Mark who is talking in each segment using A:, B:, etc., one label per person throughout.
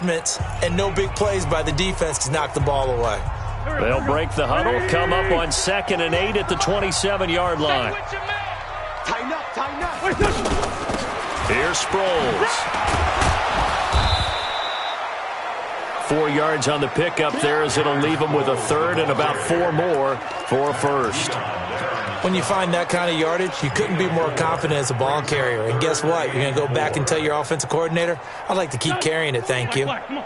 A: adjustments and no big plays by the defense to knock the ball away.
B: They'll break the huddle, come up on 2nd and 8 at the 27-yard line.
C: Tighten up, tighten up.
B: Here's Sproles. 4 yards on the pickup there as it'll leave them with a third and about 4 more for a first.
A: When you find that kind of yardage, you couldn't be more confident as a ball carrier. And guess what? You're going to go back and tell your offensive coordinator, I'd like to keep carrying it, thank you.
C: Ready?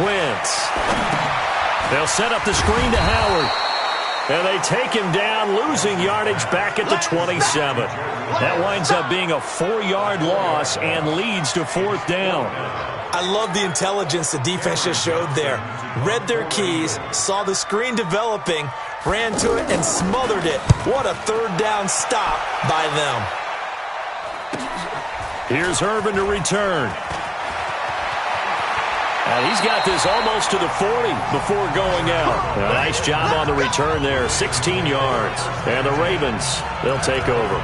B: Wentz. They'll set up the screen to Howard. And they take him down, losing yardage back at the 27. That winds up being a 4-yard loss and leads to 4th down.
A: I love the intelligence the defense just showed there. Read their keys, saw the screen developing, ran to it, and smothered it. What a 3rd down stop by them.
B: Here's Herman to return. And he's got this almost to the 40 before going out. A nice job on the return there, 16 yards. And the Ravens, they'll take over.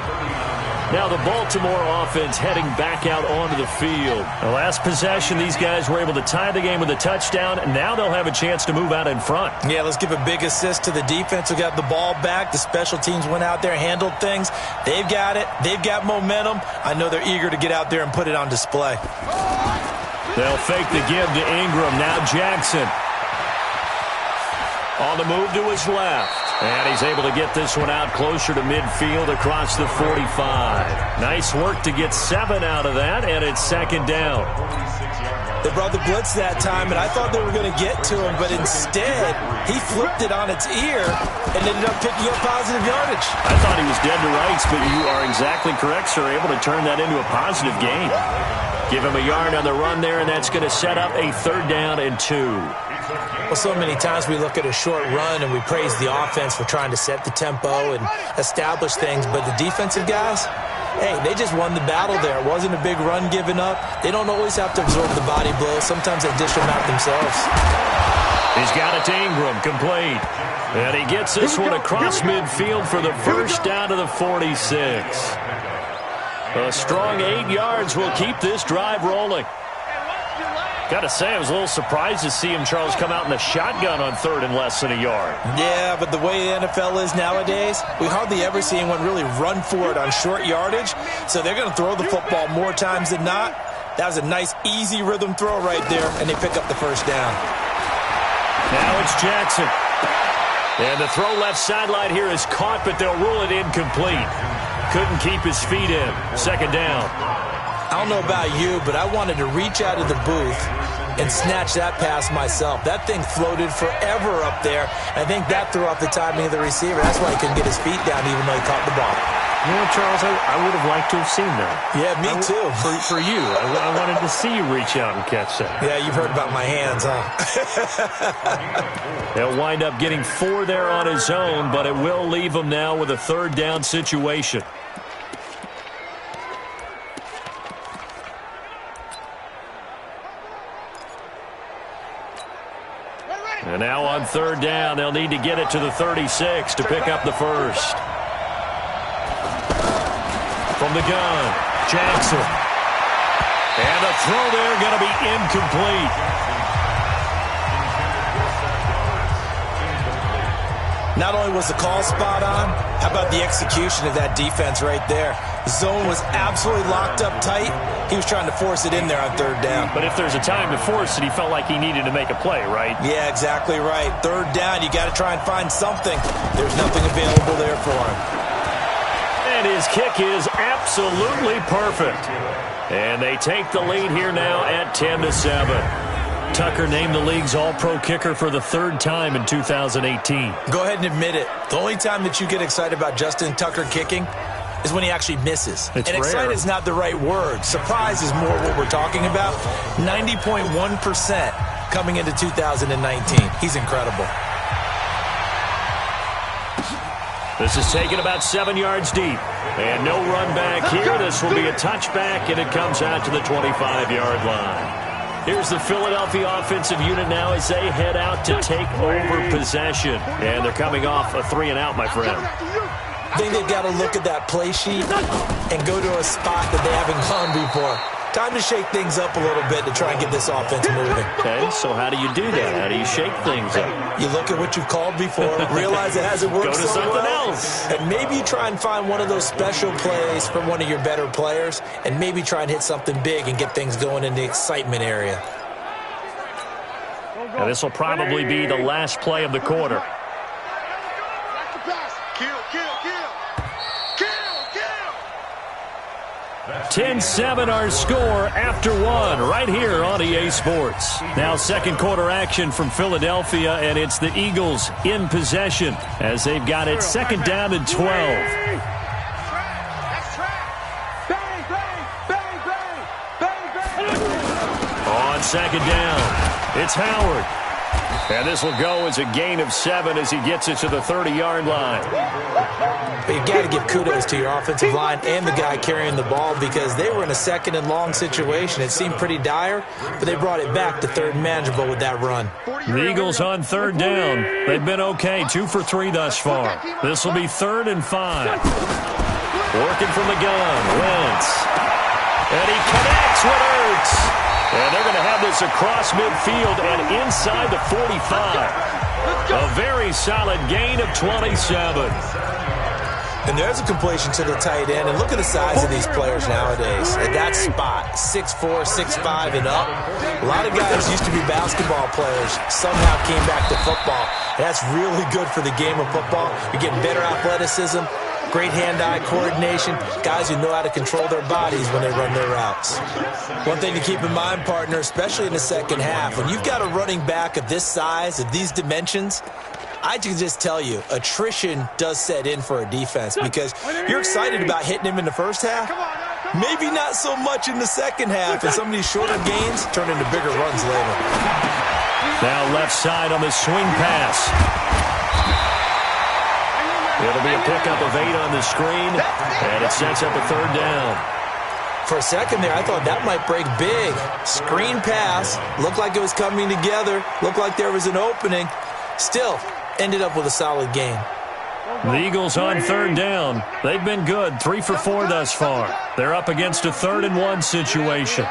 B: Now the Baltimore offense heading back out onto the field. The last possession, these guys were able to tie the game with a touchdown, and now they'll have a chance to move out in front.
A: Yeah, let's give a big assist to the defense who got the ball back. The special teams went out there, handled things. They've got it. They've got momentum. I know they're eager to get out there and put it on display.
B: They'll fake the give to Ingram. Now Jackson. On the move to his left. And he's able to get this one out closer to midfield across the 45. Nice work to get 7 out of that, and it's 2nd down.
A: They brought the blitz that time, and I thought they were going to get to him, but instead, he flipped it on its ear and ended up picking up positive yardage.
B: I thought he was dead to rights, but you are exactly correct, sir. Able to turn that into a positive gain. Give him a yard on the run there, and that's going to set up a 3rd down and 2.
A: Well, so many times we look at a short run and we praise the offense for trying to set the tempo and establish things, but the defensive guys, hey, they just won the battle there. It wasn't a big run given up. They don't always have to absorb the body blows. Sometimes they dish them out themselves.
B: He's got it to Ingram, complete. And he gets this one across midfield for the first down to the 46. A strong 8 yards will keep this drive rolling. Got to say, I was a little surprised to see him, Charles, come out in the shotgun on 3rd and less than a yard.
A: Yeah, but the way the NFL is nowadays, we hardly ever see anyone really run for it on short yardage. So they're going to throw the football more times than not. That was a nice, easy rhythm throw right there, and they pick up the first down.
B: Now it's Jackson. And the throw left sideline here is caught, but they'll rule it incomplete. Couldn't keep his feet in. 2nd down.
A: I don't know about you, but I wanted to reach out of the booth and snatch that pass myself. That thing floated forever up there. I think that threw off the timing of the receiver. That's why he couldn't get his feet down even though he caught the ball.
D: You know, Charles, I would have liked to have seen that.
A: Yeah, me too.
D: For you. I wanted to see you reach out and catch that.
A: Yeah, you've heard about my hands, huh?
B: They'll wind up getting 4 there on his own, but it will leave him now with a 3rd down situation. And now on 3rd down, they'll need to get it to the 36 to pick up the first. From the gun, Jackson. And the throw there going to be incomplete.
A: Not only was the call spot on, how about the execution of that defense right there? Zone was absolutely locked up tight. He was trying to force it in there on 3rd down.
B: But if there's a time to force it, he felt like he needed to make a play, right?
A: Yeah, exactly right. 3rd down, you got to try and find something. There's nothing available there for him.
B: And his kick is absolutely perfect. And they take the lead here now at 10-7. Tucker named the league's all-pro kicker for the 3rd time in 2018.
A: Go ahead and admit it. The only time that you get excited about Justin Tucker kicking is when he actually misses.
D: It's
A: and
D: rare.
A: excited is not the right word. Surprise is more what we're talking about. 90.1% coming into 2019. He's incredible.
B: This is taken about 7 yards deep. And no run back here. This will be a touchback, and it comes out to the 25-yard line. Here's the Philadelphia offensive unit now as they head out to take over possession. And they're coming off a 3-and-out, my friend.
A: I think they've got to look at that play sheet and go to a spot that they haven't gone before. Time to shake things up a little bit to try and get this offense moving.
B: Okay, so how do you do that? How do you shake things up?
A: You look at what you've called before, realize it hasn't worked
B: Go to
A: so
B: something
A: well,
B: else.
A: and maybe you try and find one of those special plays from one of your better players, and maybe try and hit something big and get things going in the excitement area.
B: Now, this will probably be the last play of the quarter. 10-7 our score after one right here on EA Sports. Now second quarter action from Philadelphia, and it's the Eagles in possession as they've got it second down and 12. On second down, it's Howard. And this will go as a gain of 7 as he gets it to the 30-yard line.
A: But you've got to give kudos to your offensive line and the guy carrying the ball because they were in a second and long situation. It seemed pretty dire, but they brought it back to third and manageable with that run.
B: The Eagles on third down. They've been okay, 2 for 3 thus far. This will be 3rd and 5. Working from the gun, Wentz. And he connects with Ertz. And they're going to have this across midfield and inside the 45. A very solid gain of 27.
A: And there's a completion to the tight end. And look at the size of these players nowadays. At that spot, 6'4", 6'5", and up. A lot of guys used to be basketball players, somehow came back to football. And that's really good for the game of football. You're getting better athleticism, great hand-eye coordination, guys who know how to control their bodies when they run their routes. One thing to keep in mind, partner, especially in the second half, when you've got a running back of this size, of these dimensions, I can just tell you, attrition does set in for a defense because you're excited about hitting him in the first half. Maybe not so much in the second half, and some of these shorter gains turn into bigger runs later.
B: Now left side on the swing pass. It'll be a pickup of 8 on the screen, and it sets up a third down.
A: For a second there, I thought that might break big. Screen pass, looked like it was coming together, looked like there was an opening. Still, ended up with a solid gain.
B: The Eagles on third down. They've been good, 3 for 4 thus far. They're up against a 3rd and 1 situation.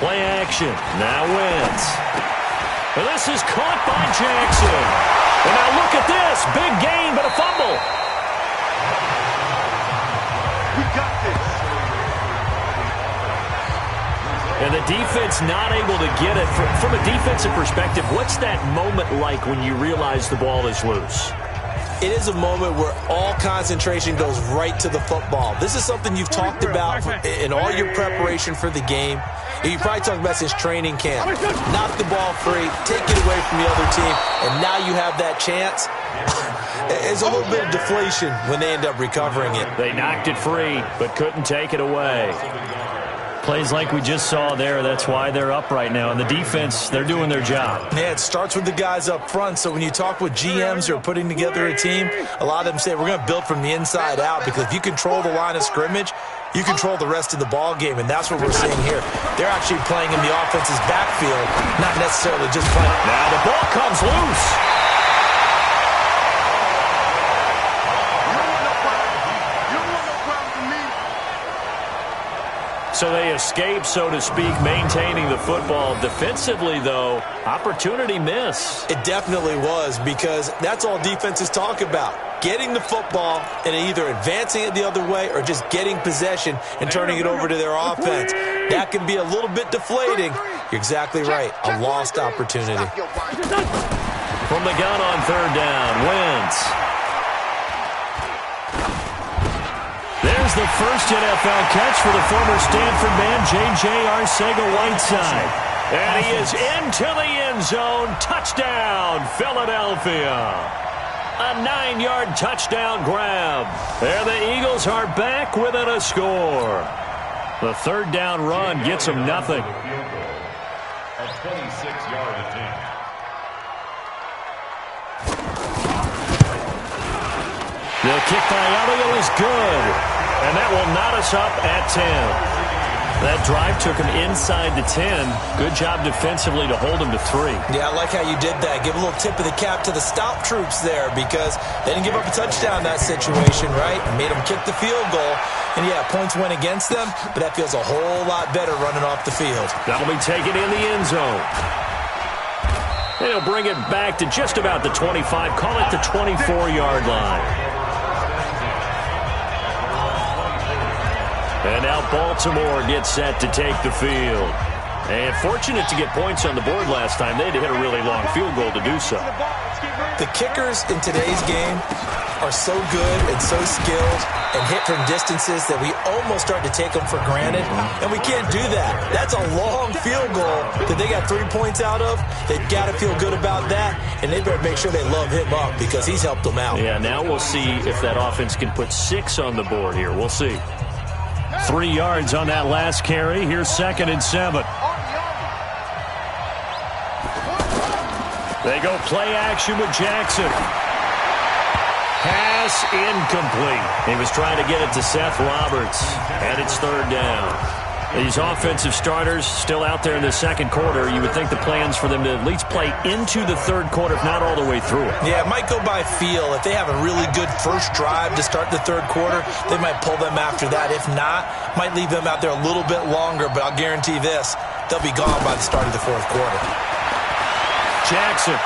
B: Play action, now Wentz. And this is caught by Jackson. And now look at this. Big gain, but a fumble.
C: We got this.
B: And the defense not able to get it. From a defensive perspective, what's that moment like when you realize the ball is loose?
A: It is a moment where all concentration goes right to the football. This is something you've talked about in all your preparation for the game. You probably talked about since training camp. Knock the ball free, take it away from the other team, and now you have that chance. It's a little bit of deflation when they end up recovering it.
B: They knocked it free, but couldn't take it away. Plays like we just saw there, that's why they're up right now. And the defense, they're doing their job.
A: Yeah, it starts with the guys up front. So when you talk with GMs who are putting together a team, a lot of them say we're going to build from the inside out because if you control the line of scrimmage, you control the rest of the ball game, and that's what we're seeing here. They're actually playing in the offense's backfield, not necessarily just playing.
B: Now the ball comes loose. So they escape, so to speak, maintaining the football. Defensively, though, opportunity miss.
A: It definitely was because that's all defenses talk about. Getting the football and either advancing it the other way or just getting possession and turning it over to their offense. That can be a little bit deflating. You're exactly right. A lost opportunity.
B: From the gun on third down, Wentz. There's the first NFL catch for the former Stanford man, J.J. Arcega-Whiteside. And he is into the end zone. Touchdown, Philadelphia. A 9-yard touchdown grab. There the Eagles are back within a score. The third down run gets them nothing.
E: A 26-yard attempt.
B: The kick by Elliott is good. And that will knot us up at 10. That drive took him inside the 10. Good job defensively to hold him to 3.
A: Yeah, I like how you did that. Give a little tip of the cap to the stop troops there because they didn't give up a touchdown in that situation, right? Made them kick the field goal. And, yeah, points went against them, but that feels a whole lot better running off the field.
B: That'll be taken in the end zone. And he'll bring it back to just about the 25. Call it the 24-yard line. And now Baltimore gets set to take the field. And fortunate to get points on the board last time. They had to hit a really long field goal to do so.
A: The kickers in today's game are so good and so skilled and hit from distances that we almost start to take them for granted. And we can't do that. That's a long field goal that they got 3 points out of. They've got to feel good about that. And they better make sure they love him up because he's helped them out.
B: Yeah, now we'll see if that offense can put 6 on the board here. We'll see. 3 yards on that last carry. Here's 2nd and 7. They go play action with Jackson. Pass incomplete. He was trying to get it to Seth Roberts, and it's 3rd down. These offensive starters still out there in the second quarter. You would think the plans for them to at least play into the third quarter, if not all the way through it.
A: Yeah, it might go by feel. If they have a really good first drive to start the third quarter, they might pull them after that. If not, might leave them out there a little bit longer, but I'll guarantee this, they'll be gone by the start of the fourth quarter.
B: Jackson.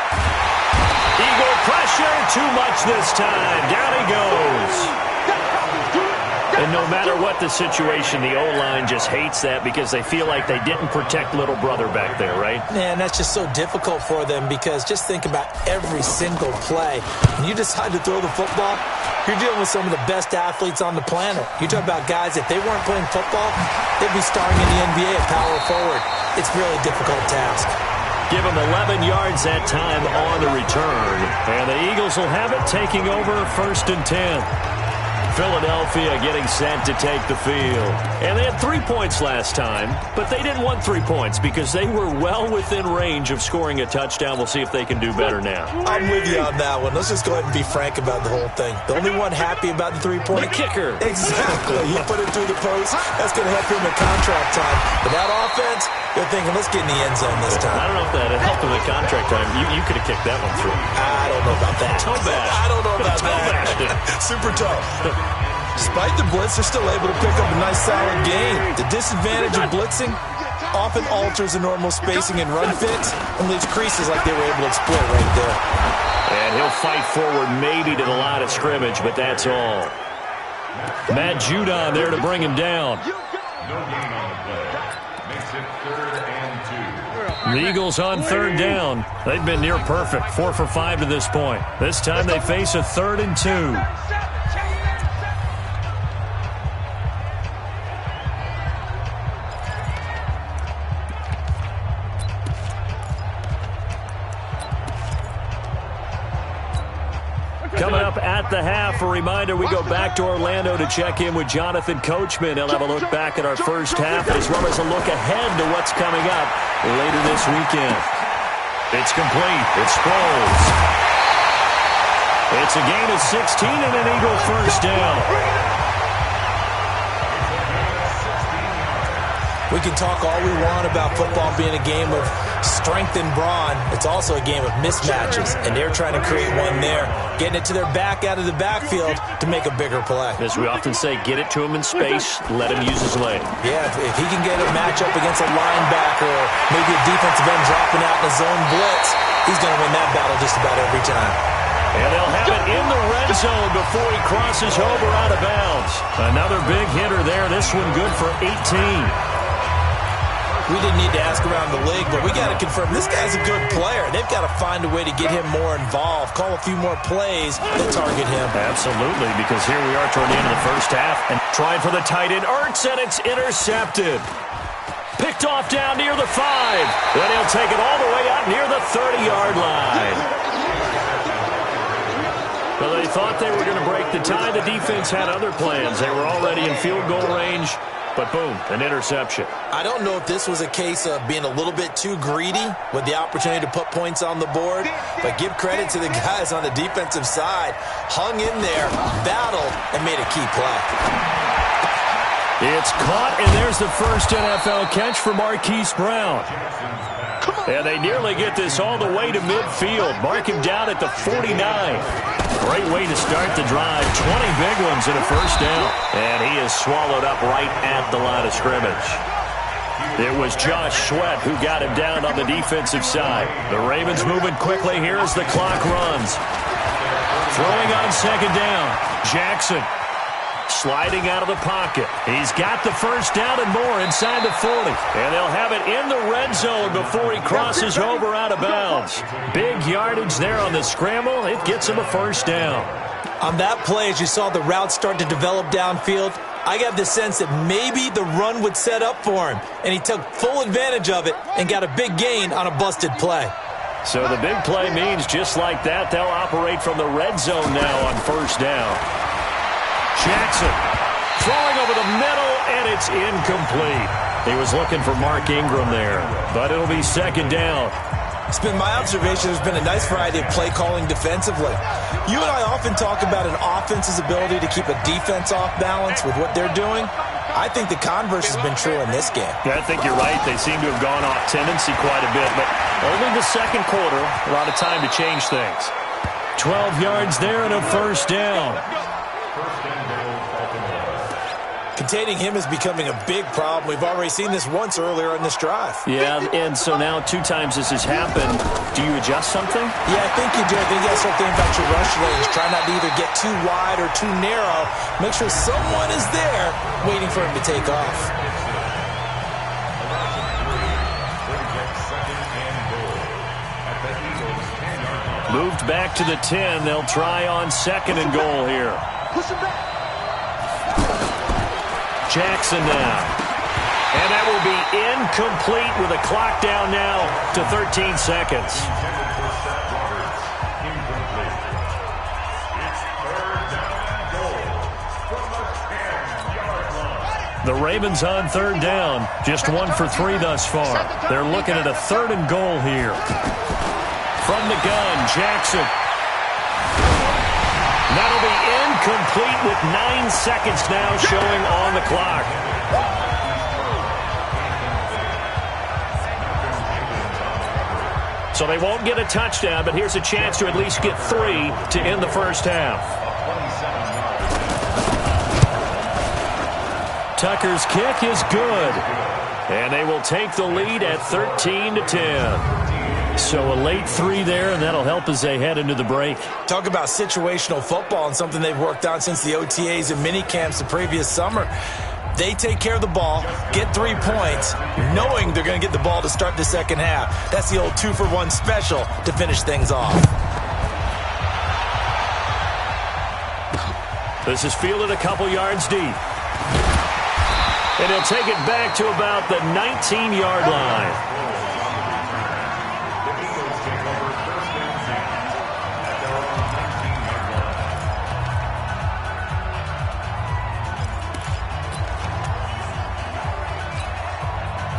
B: Eagle pressure, too much this time. Down he goes. And no matter what the situation, the O-line just hates that because they feel like they didn't protect little brother back there, right?
A: Man, that's just so difficult for them because just think about every single play. When you decide to throw the football, you're dealing with some of the best athletes on the planet. You talk about guys, if they weren't playing football, they'd be starring in the NBA at power forward. It's a really difficult task.
B: Give him 11 yards that time on the return. And the Eagles will have it, taking over 1st and 10. Philadelphia getting set to take the field. And they had 3 points last time, but they didn't want 3 points because they were well within range of scoring a touchdown. We'll see if they can do better now.
A: I'm with you on that one. Let's just go ahead and be frank about the whole thing. The only one happy about the 3-point...
B: The kicker.
A: Exactly. You put it through the post. That's going to help him at contract time. But that offense, they're thinking, let's get in the end zone this time.
B: I don't know if that helped him at contract time. You could have kicked that one through.
A: I don't know about that.
B: Toe bash.
A: I don't know about that. Super tough. Despite the blitz, they're still able to pick up a nice, solid gain. The disadvantage of blitzing often alters the normal spacing and run fits and leaves creases like they were able to exploit right there.
B: And he'll fight forward maybe to the line of scrimmage, but that's all. Matt Judon there to bring him down.
E: No gain on the play. Makes it 3rd and 2.
B: The Eagles on 3rd down. They've been near perfect, 4 for 5 to this point. This time they face a 3rd and 2. Coming up at the half, a reminder, we go back to Orlando to check in with Jonathan Coachman. He'll have a look back at our first half as well as a look ahead to what's coming up later this weekend. It's complete. It's Sproles. It's a gain of 16 and an Eagle first down.
A: We can talk all we want about football being a game of strength and brawn. It's also a game of mismatches, and they're trying to create one there, getting it to their back out of the backfield to make a bigger play.
B: As we often say, get it to him in space, let him use his leg.
A: Yeah, if he can get a matchup against a linebacker or maybe a defensive end dropping out in a zone blitz, he's going to win that battle just about every time.
B: And they'll have it in the red zone before he crosses over out of bounds. Another big hitter there. This one good for 18.
A: We didn't need to ask around the league, but we got to confirm this guy's a good player. They've got to find a way to get him more involved, call a few more plays that target him.
B: Absolutely, because here we are toward the end of the first half. And trying for the tight end, Ertz, and it's intercepted. Picked off down near the 5. Then he'll take it all the way out near the 30-yard line. Well, they thought they were going to break the tie. The defense had other plans. They were already in field goal range. But boom, an interception.
A: I don't know if this was a case of being a little bit too greedy with the opportunity to put points on the board, but give credit to the guys on the defensive side. Hung in there, battled, and made a key play.
B: It's caught, and there's the first NFL catch for Marquise Brown. And they nearly get this all the way to midfield. Mark him down at the 49. Great way to start the drive. 20 big ones and a first down. And he is swallowed up right at the line of scrimmage. It was Josh Sweat who got him down on the defensive side. The Ravens moving quickly here as the clock runs. Throwing on second down. Jackson sliding out of the pocket. He's got the first down and more inside the 40. And they'll have it in the red zone before he crosses over out of bounds. Big yardage there on the scramble. It gets him a first down.
A: On that play, as you saw the route start to develop downfield, I got the sense that maybe the run would set up for him. And he took full advantage of it and got a big gain on a busted play.
B: So the big play means just like that, they'll operate from the red zone now on first down. Jackson throwing over the middle, and it's incomplete. He was looking for Mark Ingram there, but it'll be second down.
A: It's been my observation there's been a nice variety of play calling defensively. You and I often talk about an offense's ability to keep a defense off balance with what they're doing. I think the converse has been true in this game.
B: Yeah, I think you're right. They seem to have gone off tendency quite a bit, but only the second quarter, a lot of time to change things. 12 yards there and a first down.
A: Containing him is becoming a big problem. We've already seen this once earlier in this drive.
B: Yeah, and so now 2 times this has happened. Do you adjust something?
A: Yeah, I think you do. I think you got to start thinking about your rush lanes. Try not to either get too wide or too narrow. Make sure someone is there waiting for him to take off.
B: Moved back to the 10. They'll try on second and goal here.
C: Push him back.
B: Jackson now. And that will be incomplete with a clock down now to 13 seconds. The Ravens on third down. Just 1 for 3 thus far. They're looking at a third and goal here. From the gun, Jackson. That'll be incomplete with 9 seconds now showing on the clock. So they won't get a touchdown, but here's a chance to at least get 3 to end the first half. Tucker's kick is good. And they will take the lead at 13-10. So a late 3 there, and that'll help as they head into the break.
A: Talk about situational football and something they've worked on since the OTAs and mini camps the previous summer. They take care of the ball, get 3 points, knowing they're going to get the ball to start the second half. That's the old 2-for-1 special to finish things off.
B: This is fielded a couple yards deep. And he'll take it back to about the 19-yard line.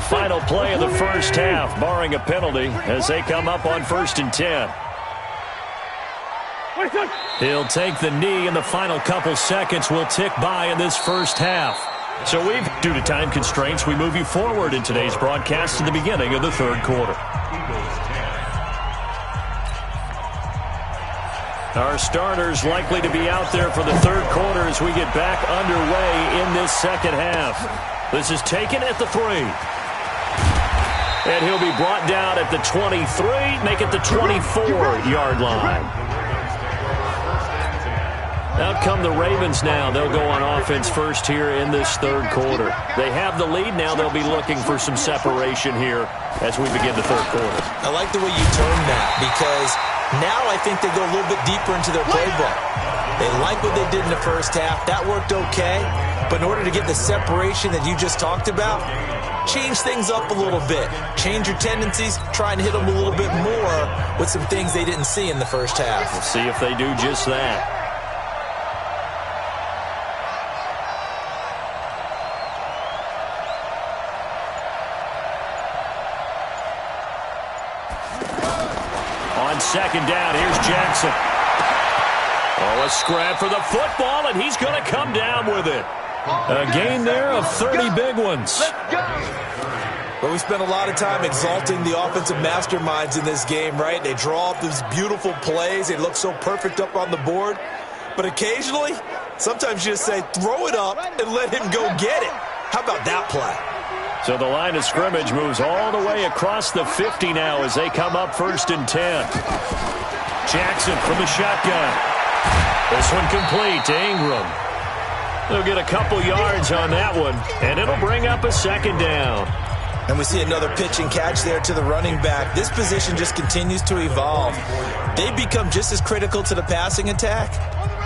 B: Final play of the first half, barring a penalty, as they come up on 1st and 10. He'll take the knee, and the final couple seconds will tick by in this first half. So due to time constraints, we move you forward in today's broadcast to the beginning of the third quarter. Our starters likely to be out there for the third quarter as we get back underway in this second half. This is taken at the 3. And he'll be brought down at the 23, make it the 24-yard line. Out come the Ravens now. They'll go on offense first here in this third quarter. They have the lead now. They'll be looking for some separation here as we begin the third quarter.
A: I like the way you turned that, because now I think they go a little bit deeper into their playbook. They like what they did in the first half. That worked okay. But in order to get the separation that you just talked about, change things up a little bit. Change your tendencies. Try and hit them a little bit more with some things they didn't see in the first half.
B: We'll see if they do just that. On second down, here's Jackson. Oh, a scrap for the football, and he's going to come down with it. A gain there of 30 big ones.
A: Well, we spent a lot of time exalting the offensive masterminds in this game, right? They draw up these beautiful plays. They look so perfect up on the board. But occasionally, sometimes you just say, throw it up and let him go get it. How about that play?
B: So the line of scrimmage moves all the way across the 50 now as they come up 1st and 10. Jackson from the shotgun. This one complete to Ingram. They'll get a couple yards on that one, and it'll bring up a 2nd down.
A: And we see another pitch and catch there to the running back. This position just continues to evolve. They become just as critical to the passing attack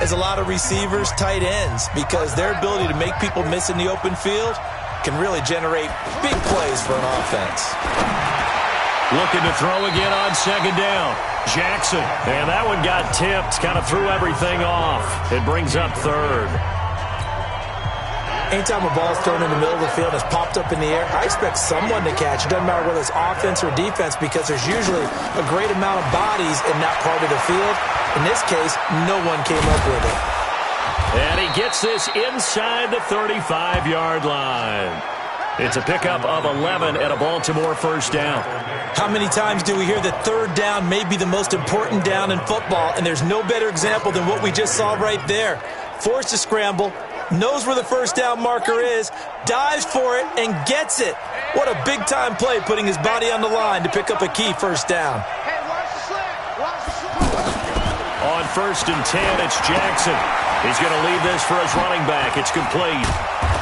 A: as a lot of receivers, tight ends, because their ability to make people miss in the open field can really generate big plays for an offense.
B: Looking to throw again on 2nd down. Jackson, and that one got tipped, kind of threw everything off. It brings up 3rd.
A: Anytime a ball is thrown in the middle of the field and it's popped up in the air, I expect someone to catch. It doesn't matter whether it's offense or defense because there's usually a great amount of bodies in that part of the field. In this case, no one came up with it.
B: And he gets this inside the 35-yard line. It's a pickup of 11 and a Baltimore 1st down.
A: How many times do we hear that 3rd down may be the most important down in football, and there's no better example than what we just saw right there. Forced to scramble, knows where the 1st down marker is, dives for it, and gets it. What a big-time play putting his body on the line to pick up a key 1st down.
B: On 1st and 10, it's Jackson. He's going to leave this for his running back. It's complete.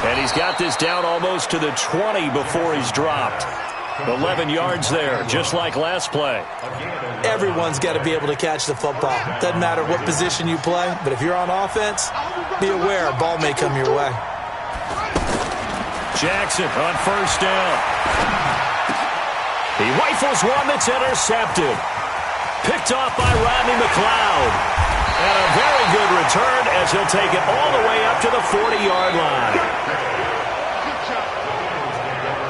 B: And he's got this down almost to the 20 before he's dropped. 11 yards there, just like last play.
A: Everyone's got to be able to catch the football. Doesn't matter what position you play, but if you're on offense, be aware a ball may come your way.
B: Jackson on 1st down. He rifles one that's intercepted. Picked off by Rodney McLeod. And a very good return as he'll take it all the way up to the 40-yard line.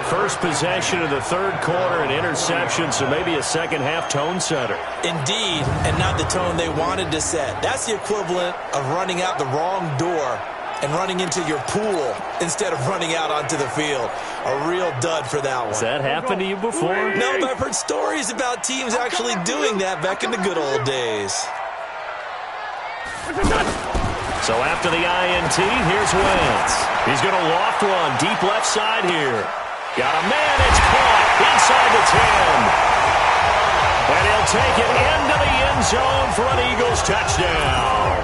B: First possession of the 3rd quarter, an interception, so maybe a second-half tone setter.
A: Indeed, and not the tone they wanted to set. That's the equivalent of running out the wrong door and running into your pool instead of running out onto the field. A real dud for that one.
B: Has that happened to you before?
A: No, but I've heard stories about teams actually doing that back in the good old days.
B: So after the INT, here's Wentz. He's going to loft one deep left side here. Got a man, it's caught inside the 10. And he'll take it into the end zone for an Eagles touchdown.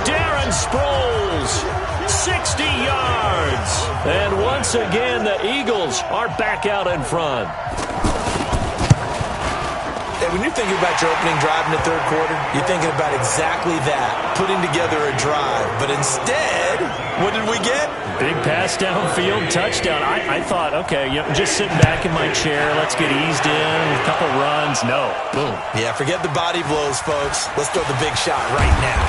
B: Darren Sproles, 60 yards. And once again, the Eagles are back out in front.
A: When you're thinking about your opening drive in the 3rd quarter, you're thinking about exactly that, putting together a drive. But instead, what did we get?
D: Big pass downfield, touchdown. I thought, okay, just sitting back in my chair, let's get eased in, a couple runs. No, boom.
A: Yeah, forget the body blows, folks. Let's throw the big shot right now.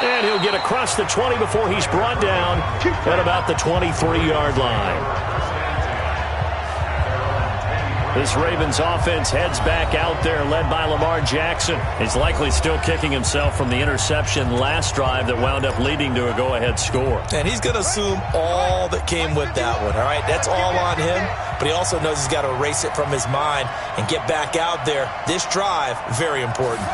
B: And he'll get across the 20 before he's brought down at about the 23-yard line. This Ravens offense heads back out there, led by Lamar Jackson. He's likely still kicking himself from the interception last drive that wound up leading to a go-ahead score.
A: And he's going to assume all that came with that one, all right? That's all on him, but he also knows he's got to erase it from his mind and get back out there. This drive, very important.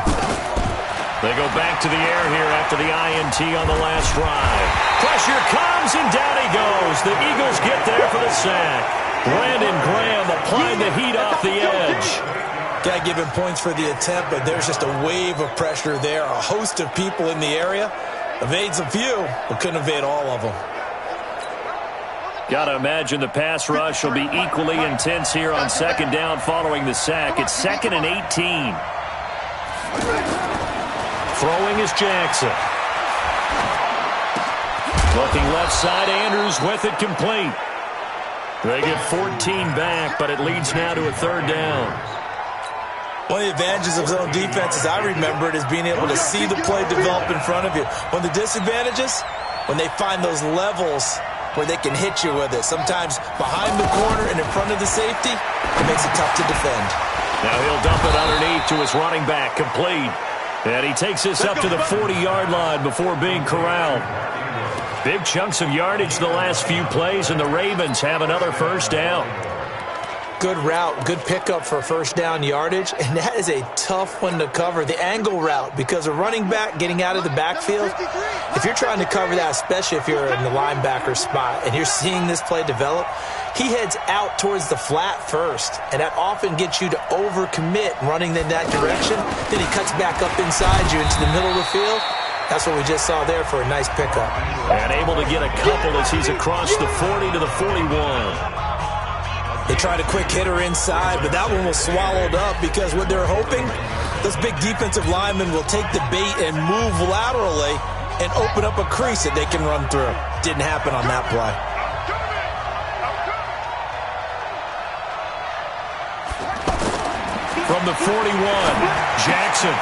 B: They go back to the air here after the INT on the last drive. Pressure comes, and down he goes. The Eagles get there for the sack. Brandon Graham applying the heat off the edge.
A: Got to give him points for the attempt, but there's just a wave of pressure there. A host of people in the area. Evades a few, but couldn't evade all of them.
B: Got to imagine the pass rush will be equally intense here on 2nd down following the sack. It's 2nd and 18. Throwing is Jackson. Looking left side, Andrews with it complete. They get 14 back, but it leads now to a 3rd down.
A: One of the advantages of zone defense, as I remember it, is being able to see the play develop in front of you. One of the disadvantages, when they find those levels where they can hit you with it. Sometimes behind the corner and in front of the safety, it makes it tough to defend.
B: Now he'll dump it underneath to his running back, complete. And he takes this up to the 40-yard line before being corralled.
D: Big chunks of yardage the last few plays, and the Ravens have another first down.
A: Good route, good pickup for first down yardage, and that is a tough one to cover, the angle route, because a running back getting out of the backfield, if you're trying to cover that, especially if you're in the linebacker spot and you're seeing this play develop, he heads out towards the flat first, and that often gets you to overcommit running in that direction. Then he cuts back up inside you into the middle of the field. That's what we just saw there for a nice pickup.
B: And able to get a couple as he's across the 40 to the 41.
A: They tried a quick hitter inside, but that one was swallowed up because what they're hoping, those big defensive linemen will take the bait and move laterally and open up a crease that they can run through. Didn't happen on that play.
B: From the 41, Jackson.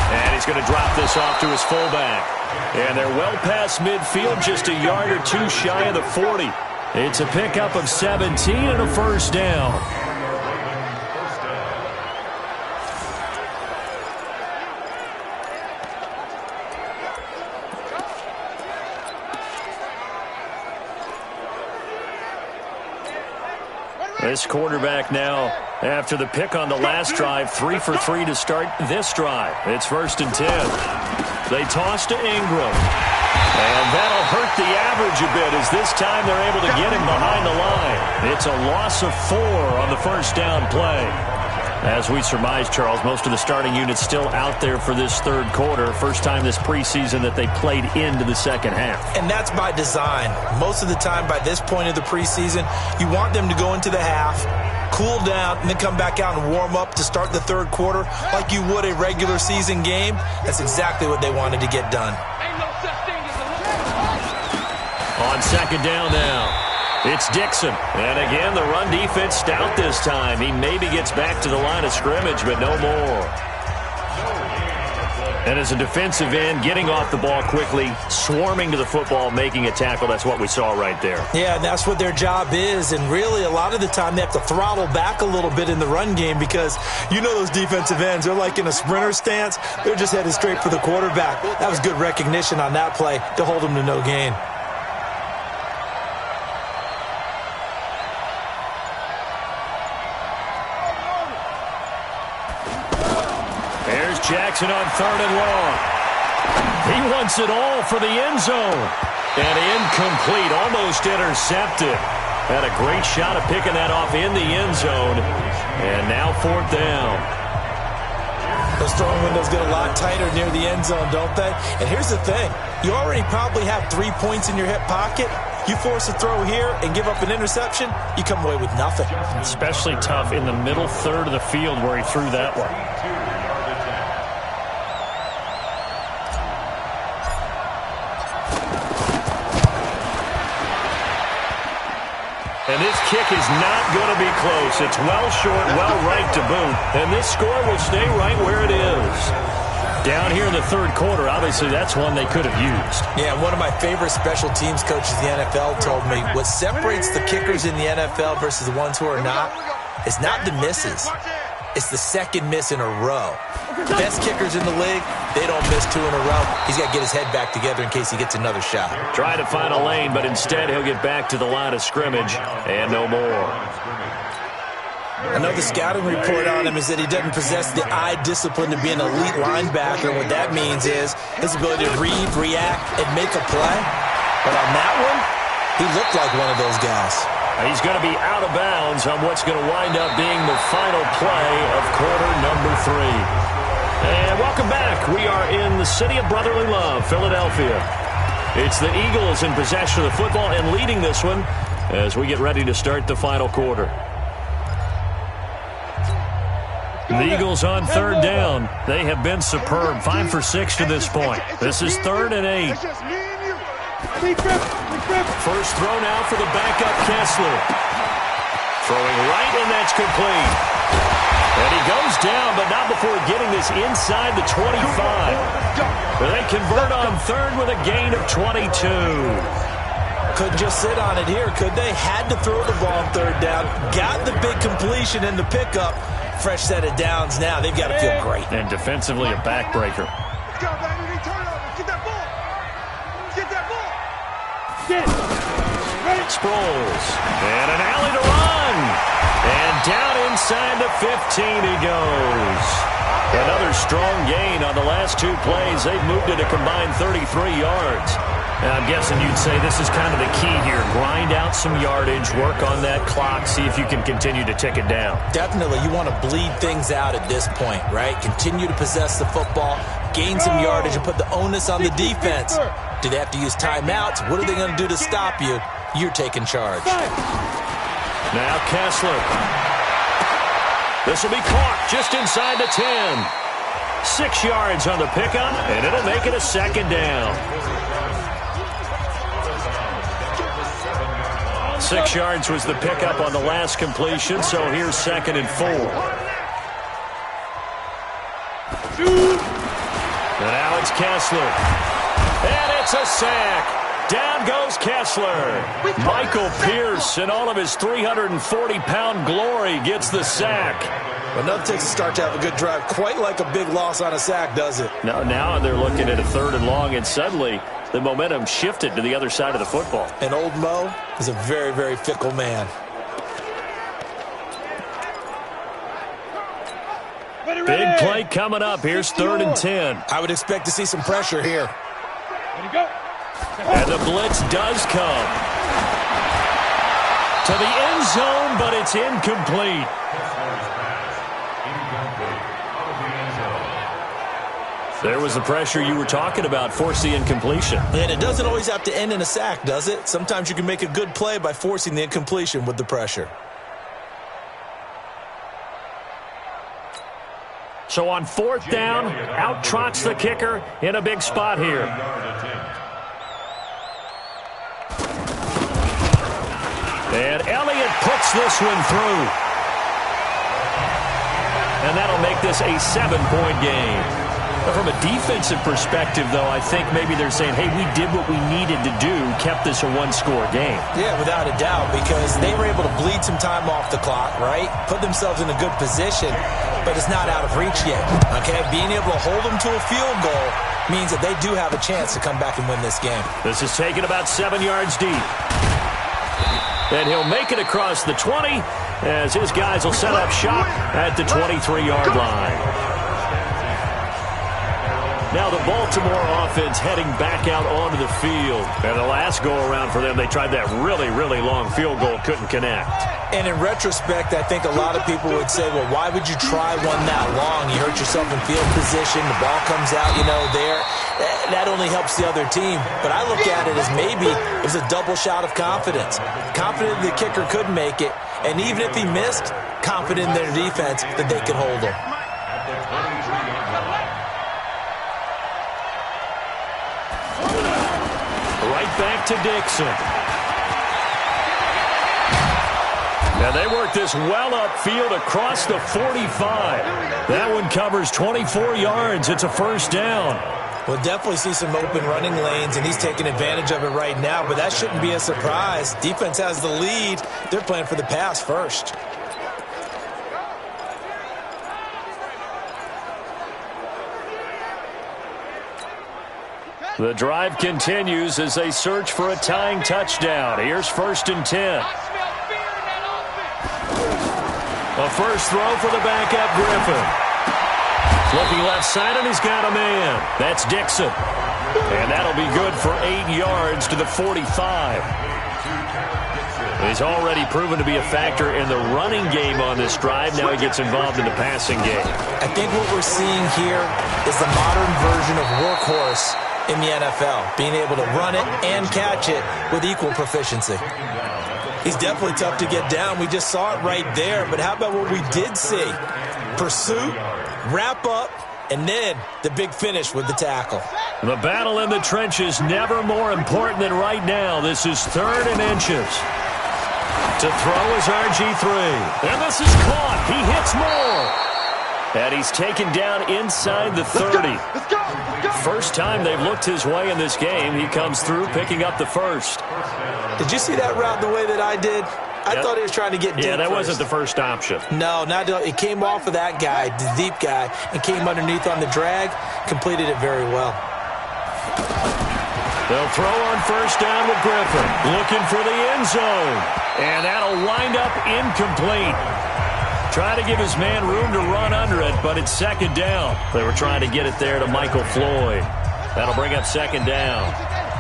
B: And he's going to drop this off to his fullback. And they're well past midfield, just a yard or two shy of the 40. It's a pickup of 17 and a first down. This quarterback now, after the pick on the last drive, 3 for 3 to start this drive. It's 1st and 10. They toss to Ingram. And that'll hurt the average a bit as this time they're able to get him behind the line. It's a loss of 4 on the first down play. As we surmised, Charles, most of the starting unit's still out there for this third quarter. First time this preseason that they played into the second half.
A: And that's by design. Most of the time by this point of the preseason, you want them to go into the half, cool down, and then come back out and warm up to start the third quarter like you would a regular season game. That's exactly what they wanted to get done.
B: On second down now, it's Dixon. And again, the run defense stout this time. He maybe gets back to the line of scrimmage, but no more. And as a defensive end, getting off the ball quickly, swarming to the football, making a tackle, that's what we saw right there.
A: Yeah, that's what their job is. And really, a lot of the time, they have to throttle back a little bit in the run game because you know those defensive ends, they're like in a sprinter stance. They're just headed straight for the quarterback. That was good recognition on that play to hold them to no gain.
B: Jackson on 3rd and long. He wants it all for the end zone. And incomplete, almost intercepted. Had a great shot of picking that off in the end zone. And now 4th down.
A: Those throwing windows get a lot tighter near the end zone, don't they? And here's the thing. You already probably have 3 points in your hip pocket. You force a throw here and give up an interception, you come away with nothing.
D: Especially tough in the middle third of the field where he threw that one.
B: And this kick is not going to be close. It's well short, well right to boot. And this score will stay right where it is. Down here in the third quarter, obviously that's one they could have used.
A: Yeah, one of my favorite special teams coaches in the NFL told me what separates the kickers in the NFL versus the ones who are not is not the misses. It's the second miss in a row. Best kickers in the league, they don't miss 2 in a row. He's got to get his head back together in case he gets another shot.
B: Try to find a lane, but instead he'll get back to the line of scrimmage and no more.
A: Another scouting report on him is that he doesn't possess the eye discipline to be an elite linebacker. What that means is his ability to read, react, and make a play. But on that one, he looked like one of those guys.
B: He's going to be out of bounds on what's going to wind up being the final play of quarter number 3. And welcome back. We are in the city of brotherly love, Philadelphia. It's the Eagles in possession of the football and leading this one as we get ready to start the final quarter. The Eagles on 3rd down. They have been superb. 5 for 6 to this point. This is 3rd and 8. First throw now for the backup Kessler. Throwing right, and that's complete. And he goes down, but not before getting this inside the 25. They convert on 3rd with a gain of 22.
A: Couldn't just sit on it here, could they? Had to throw the ball on 3rd down. Got the big completion in the pickup. Fresh set of downs now. They've got to feel great.
D: And defensively, a backbreaker.
B: Sproles. And an alley to run. And down inside the 15 he goes. Another strong gain on the last 2 plays. They've moved it a combined 33 yards.
D: Now, I'm guessing you'd say this is kind of the key here. Grind out some yardage, work on that clock, see if you can continue to tick it down.
A: Definitely, you want to bleed things out at this point, right? Continue to possess the football, gain some yardage, and put the onus on the defense. Do they have to use timeouts? What are they going to do to stop you? You're taking charge.
B: Now Kessler. This will be caught just inside the 10. 6 yards on the pickup, and it'll make it a second down. 6 yards was the pickup on the last completion, so here's 2nd and 4. And now it's Kessler. And it's a sack. Down goes Kessler. Michael Pierce, in all of his 340-pound glory, gets the sack.
A: Well, nothing takes a start to have a good drive. Quite like a big loss on a sack, does it?
B: Now they're looking at a 3rd and long, and suddenly the momentum shifted to the other side of the football.
A: And old Mo is a very, very fickle man.
B: Big play coming up. Here's 3rd and 10.
A: I would expect to see some pressure here.
B: And the blitz does come. To the end zone, but it's incomplete. There was the pressure you were talking about, force the incompletion.
A: And it doesn't always have to end in a sack, does it? Sometimes you can make a good play by forcing the incompletion with the pressure.
B: So on 4th down, out trots the kicker in a big spot here. And Elliott puts this one through. And that'll make this a 7-point game. From a defensive perspective, though, I think maybe they're saying, hey, we did what we needed to do, kept this a 1-score game.
A: Yeah, without a doubt, because they were able to bleed some time off the clock, right? Put themselves in a good position, but it's not out of reach yet, okay? Being able to hold them to a field goal means that they do have a chance to come back and win this game.
B: This is taken about 7 yards deep. And he'll make it across the 20 as his guys will set up shop at the 23-yard line. Now the Baltimore offense heading back out onto the field. And the last go-around for them, they tried that really, really long field goal, couldn't connect.
A: And in retrospect, I think a lot of people would say, well, why would you try one that long? You hurt yourself in field position. The ball comes out, there. That only helps the other team. But I look at it as maybe it was a double shot of confidence. Confident the kicker could make it. And even if he missed, confident in their defense that they could hold him.
B: Right back to Dixon. And they work this well upfield across the 45. That one covers 24 yards. It's a 1st down.
A: We'll definitely see some open running lanes, and he's taking advantage of it right now, but that shouldn't be a surprise. Defense has the lead. They're playing for the pass first.
B: The drive continues as they search for a tying touchdown. Here's 1st and 10. A first throw for the backup Griffin. Looking left side, and he's got a man. That's Dixon. And that'll be good for 8 yards to the 45. He's already proven to be a factor in the running game on this drive. Now he gets involved in the passing game.
A: I think what we're seeing here is the modern version of workhorse in the NFL, being able to run it and catch it with equal proficiency. He's definitely tough to get down. We just saw it right there, but how about what we did see? Pursuit, wrap up, and then the big finish with the tackle.
B: The battle in the trenches never more important than right now. This is 3rd and inches. To throw is RG3. And this is caught. He hits more. And he's taken down inside the 30. First time they've looked his way in this game. He comes through picking up the 1st.
A: Did you see that route the way that I did? I thought he was trying to get deep.
B: Yeah, that
A: first.
B: wasn't the first option.
A: No, it came off of that guy, the deep guy, and came underneath on the drag, completed it very well.
B: They'll throw on first down with Griffin. Looking for the end zone. And that'll wind up incomplete. Try to give his man room to run under it, but it's second down. They were trying to get it there to Michael Floyd. That'll bring up second down.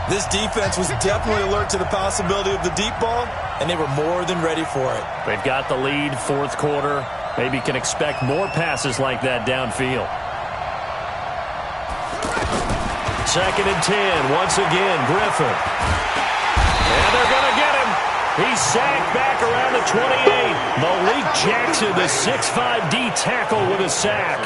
A: This defense was definitely alert to the possibility of the deep ball, and they were more than ready for it.
D: They've got the lead, fourth quarter. Maybe can expect more passes like that downfield.
B: Second and 10. Once again, Griffin. And they're going to get him. He's sacked back around the 28. Malik Jackson, the 6'5" D tackle with a sack.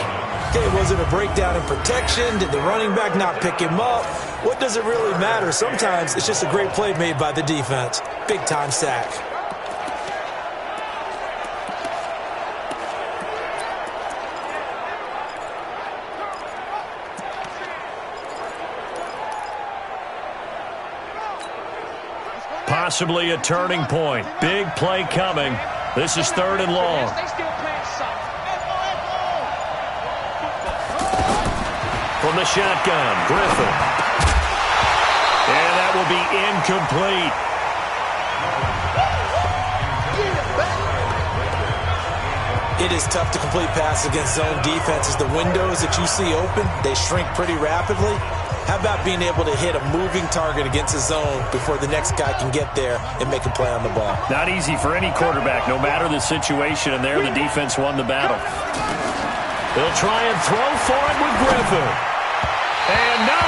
A: Okay, was it a breakdown in protection? Did the running back not pick him up? What does it really matter? Sometimes it's just a great play made by the defense. Big-time sack.
B: Possibly a turning point. Big play coming. This is third and long. From the shotgun, Griffin. And that will be incomplete.
A: It is tough to complete passes against zone defenses. The windows that you see open, they shrink pretty rapidly. How about being able to hit a moving target against a zone before the next guy can get there and make a play on the ball?
D: Not easy for any quarterback, no matter the situation, and there the defense won the battle.
B: They'll try and throw for it with Griffin. And no,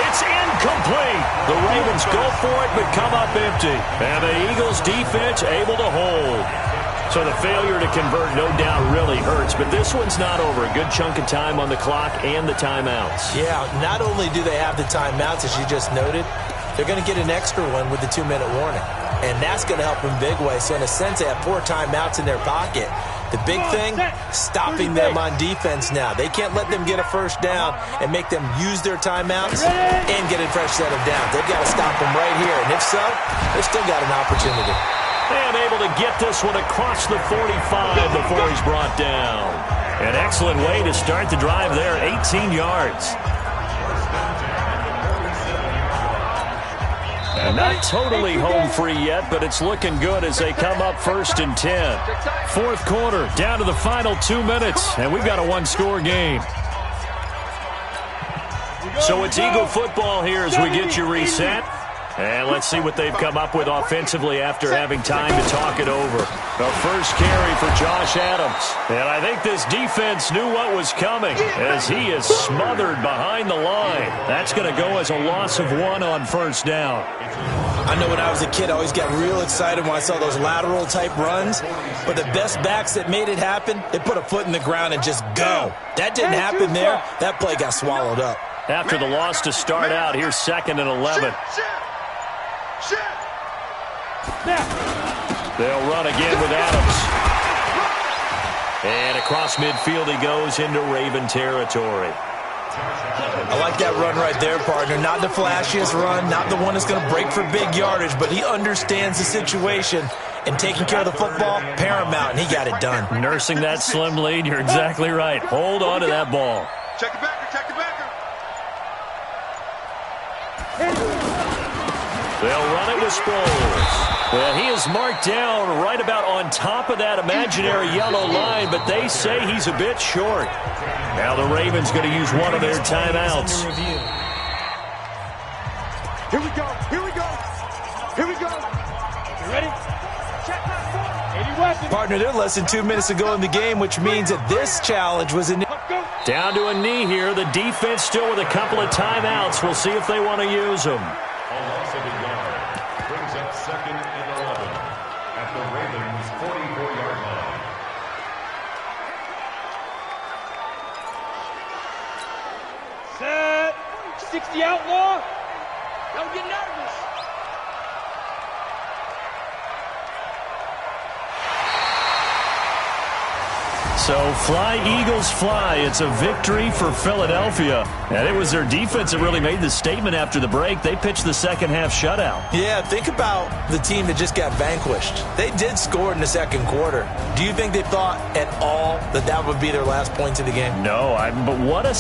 B: it's incomplete. The Ravens go for it but come up empty. And the Eagles defense able to hold. So the failure to convert no doubt really hurts, but this one's not over. A good chunk of time on the clock and the timeouts.
A: Yeah, not only do they have the timeouts, as you just noted, they're going to get an extra one with the 2-minute warning. And that's going to help in big way. So in a sense, they have 4 timeouts in their pocket. The big thing, stopping them on defense now. They can't let them get a first down and make them use their timeouts and get a fresh set of downs. They've got to stop them right here. And if so, they've still got an opportunity.
B: And able to get this one across the 45 before he's brought down. An excellent way to start the drive there, 18 yards. And not totally home free yet, but it's looking good as they come up first and 10. Fourth quarter, down to the final 2 minutes, and we've got a one-score game. So it's Eagle football here as we get you reset. And let's see what they've come up with offensively after having time to talk it over. The first carry for Josh Adams. And I think this defense knew what was coming as he is smothered behind the line. That's going to go as a loss of 1 on first down.
A: I know when I was a kid, I always got real excited when I saw those lateral-type runs. But the best backs that made it happen, they put a foot in the ground and just go. That didn't happen there. That play got swallowed up.
B: After the loss to start out, here's 2nd and 11. They'll run again with Adams. And across midfield he goes into Raven territory.
A: I like that run right there, partner. Not the flashiest run, not the one that's going to break for big yardage, but he understands the situation, and taking care of the football, paramount, and he got it done.
D: Nursing that slim lead, you're exactly right. Hold on to that ball.
C: Check it back, check it back.
B: They'll run it with Sproles. Well, he is marked down right about on top of that imaginary yellow line, but they say he's a bit short. Now the Ravens going to use one of their timeouts.
C: Here we go, here we go, here we go. You ready? Check that.
A: Partner, they're less than 2 minutes to go in the game, which means that this challenge was in.
B: Down to a knee here. The defense still with a couple of timeouts. We'll see if they want to use them.
E: A loss of a yard. Brings up 2nd and 11 at the Ravens' 44-yard line.
F: Set. 60 outlaw. Don't get nervous.
D: So fly, Eagles, fly. It's a victory for Philadelphia. And it was their defense that really made the statement after the break. They pitched the second-half shutout.
A: Yeah, think about the team that just got vanquished. They did score in the second quarter. Do you think they thought at all that that would be their last points of the game?
D: No, but what a